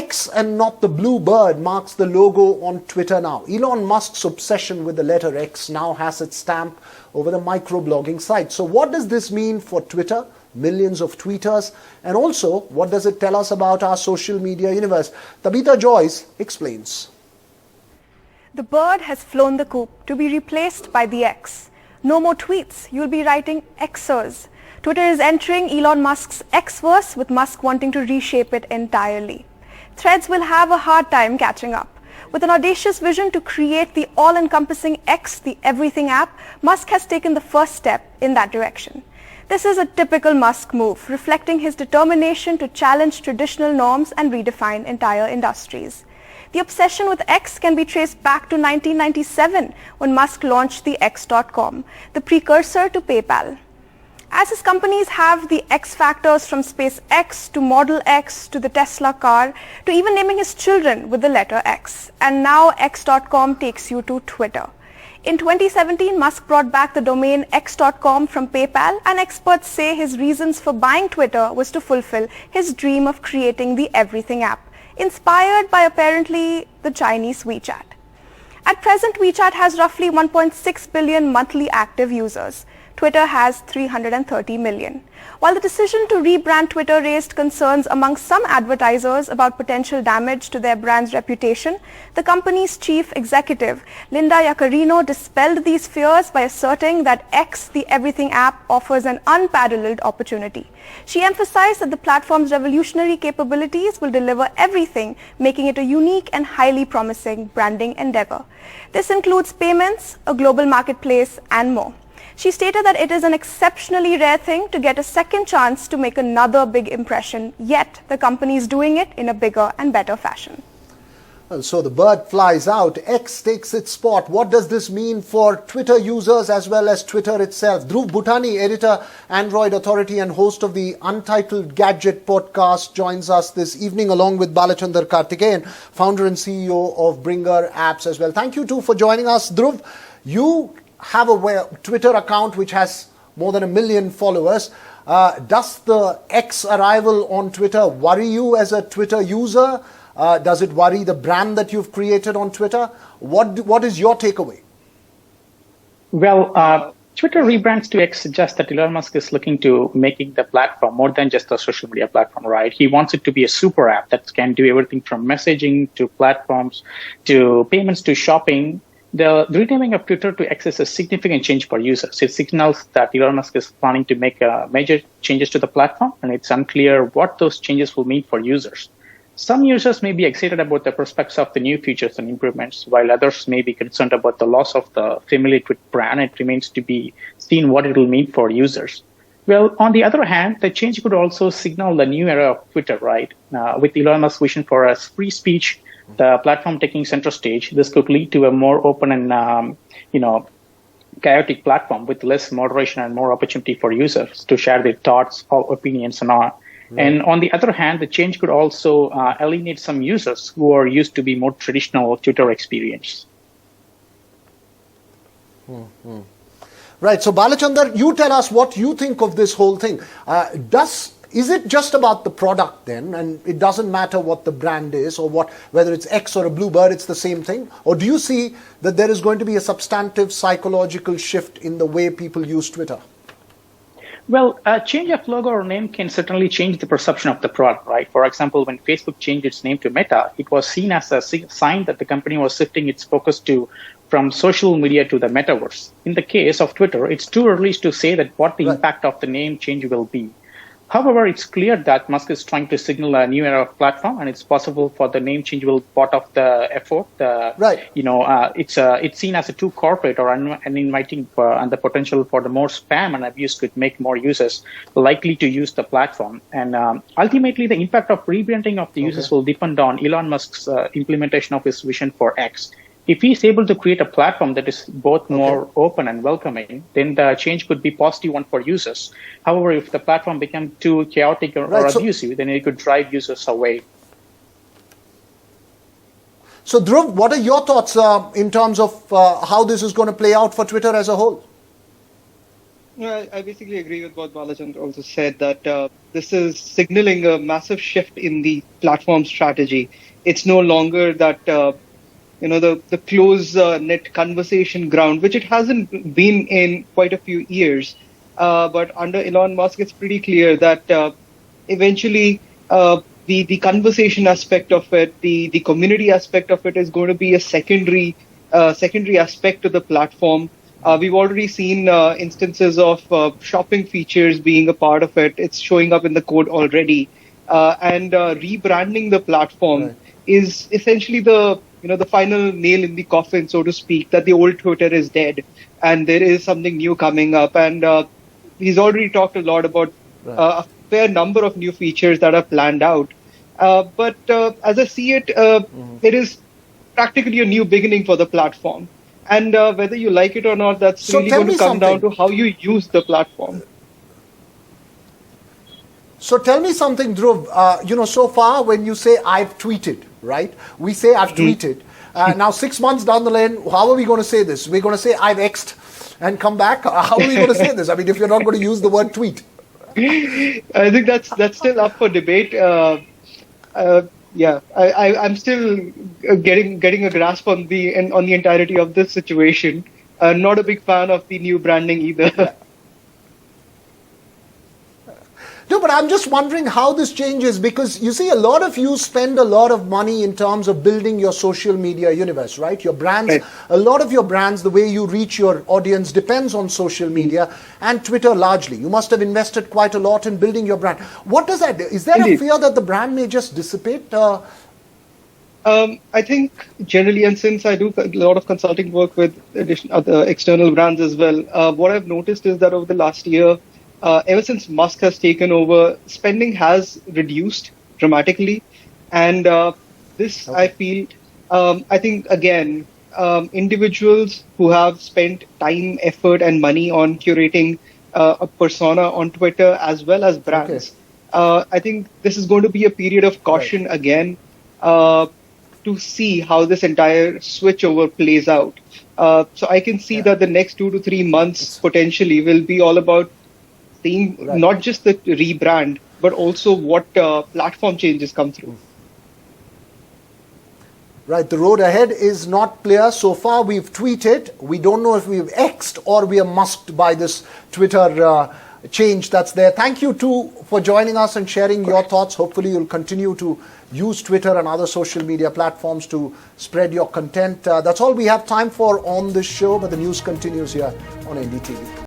X and not the blue bird marks the logo on Twitter now. Elon Musk's obsession with the letter X now has its stamp over the microblogging site. So what does this mean for Twitter? Millions of tweeters, and also what does it tell us about our social media universe? Tabitha Joyce explains. The bird has flown the coop to be replaced by the X. No more tweets, you'll be writing Xers. Twitter is entering Elon Musk's Xverse, with Musk wanting to reshape it entirely. Threads will have a hard time catching up. With an audacious vision to create the all-encompassing X, the everything app, Musk has taken the first step in that direction. This is a typical Musk move, reflecting his determination to challenge traditional norms and redefine entire industries. The obsession with X can be traced back to 1997, when Musk launched the X.com, the precursor to PayPal. As his companies have the X factors from SpaceX to Model X to the Tesla car to even naming his children with the letter X. And now X.com takes you to Twitter. In 2017, Musk brought back the domain X.com from PayPal, and experts say his reasons for buying Twitter was to fulfill his dream of creating the everything app, inspired by apparently the Chinese WeChat. At present, WeChat has roughly 1.6 billion monthly active users. Twitter has 330 million. While the decision to rebrand Twitter raised concerns among some advertisers about potential damage to their brand's reputation, the company's chief executive, Linda Yaccarino, dispelled these fears by asserting that X, the everything app, offers an unparalleled opportunity. She emphasized that the platform's revolutionary capabilities will deliver everything, making it a unique and highly promising branding endeavor. This includes payments, a global marketplace, and more. She stated that it is an exceptionally rare thing to get a second chance to make another big impression, yet the company is doing it in a bigger and better fashion. Well, so the bird flies out, X takes its spot. What does this mean for Twitter users as well as Twitter itself? Dhruv Bhutani, editor, Android Authority and host of the Untitled Gadget podcast, joins us this evening along with Balachandar Karthikeyan, founder and CEO of Bringer Apps as well. Thank you too for joining us. Dhruv, you have a Twitter account which has more than 1 million followers. Does the X arrival on Twitter worry you as a Twitter user? Does it worry the brand that you've created on Twitter? What is your takeaway? Well, Twitter rebrands to X suggests that Elon Musk is looking to making the platform more than just a social media platform, right? He wants it to be a super app that can do everything from messaging to platforms to payments to shopping. The renaming of Twitter to X is a significant change for users. It signals that Elon Musk is planning to make major changes to the platform, and it's unclear what those changes will mean for users. Some users may be excited about the prospects of the new features and improvements, while others may be concerned about the loss of the familiar Twitter brand. It remains to be seen what it will mean for users. Well, on the other hand, the change could also signal the new era of Twitter, right? With Elon Musk's vision for a free speech, the platform taking center stage, this could lead to a more open and, chaotic platform with less moderation and more opportunity for users to share their thoughts or opinions and all. Right. And on the other hand, the change could also alienate some users who are used to be more traditional Twitter experience. Mm-hmm. Right. So, Balachandar, you tell us what you think of this whole thing. Is it just about the product then, and it doesn't matter what the brand is or whether it's X or a bluebird, it's the same thing? Or do you see that there is going to be a substantive psychological shift in the way people use Twitter? Well, a change of logo or name can certainly change the perception of the product, right? For example, when Facebook changed its name to Meta, it was seen as a sign that the company was shifting its focus from social media to the metaverse. In the case of Twitter, it's too early to say that what the impact of the name change will be. However, it's clear that Musk is trying to signal a new era of platform, and it's possible for the name change will part of the effort. It's seen as a too corporate or uninviting, and the potential for the more spam and abuse could make more users likely to use the platform. And ultimately, the impact of rebranding of the users will depend on Elon Musk's implementation of his vision for X. If he's able to create a platform that is both more open and welcoming, then the change could be positive one for users. However, if the platform becomes too chaotic or abusive, then it could drive users away. So, Dhruv, what are your thoughts in terms of how this is going to play out for Twitter as a whole? I basically agree with what Balajan also said, that this is signaling a massive shift in the platform strategy. It's no longer that the close net conversation ground, which it hasn't been in quite a few years. But under Elon Musk, it's pretty clear that eventually the conversation aspect of it, the community aspect of it is going to be a secondary aspect to the platform. We've already seen instances of shopping features being a part of it. It's showing up in the code already, and rebranding the platform Right. is essentially the final nail in the coffin, so to speak, that the old Twitter is dead and there is something new coming up. And he's already talked a lot about Right. a fair number of new features that are planned out. But as I see it, it is practically a new beginning for the platform. And whether you like it or not, that's So really tell going to me come down to something. how you use the platform. So tell me something, Dhruv. So far when you say I've tweeted, right? We say I've tweeted. Now 6 months down the lane, how are we going to say this? We're going to say I've X'd and come back. How are we going to say this? I mean, if you're not going to use the word tweet. I think that's still up for debate. Yeah, I'm still getting a grasp on the entirety of this situation. Not a big fan of the new branding either. No, but I'm just wondering how this changes, because you see, a lot of you spend a lot of money in terms of building your social media universe, right? Your brands, Right. a lot of your brands, the way you reach your audience depends on social media and Twitter largely. You must have invested quite a lot in building your brand. What does that do? Is there a Indeed. fear that the brand may just dissipate? I think generally, and since I do a lot of consulting work with other external brands as well, what I've noticed is that over the last year, ever since Musk has taken over, spending has reduced dramatically. And this, I feel, I think, again, individuals who have spent time, effort, and money on curating a persona on Twitter as well as brands, I think this is going to be a period of caution again. To see how this entire switchover plays out. So I can see that the next 2 to 3 months potentially will be all about seeing not just the rebrand, but also what platform changes come through. Right, the road ahead is not clear. So far we've tweeted. We don't know if we've X'd or we are musked by this Twitter change that's there. Thank you too for joining us and sharing your thoughts. Hopefully you'll continue to use Twitter and other social media platforms to spread your content. That's all we have time for on this show, but the news continues here on NDTV.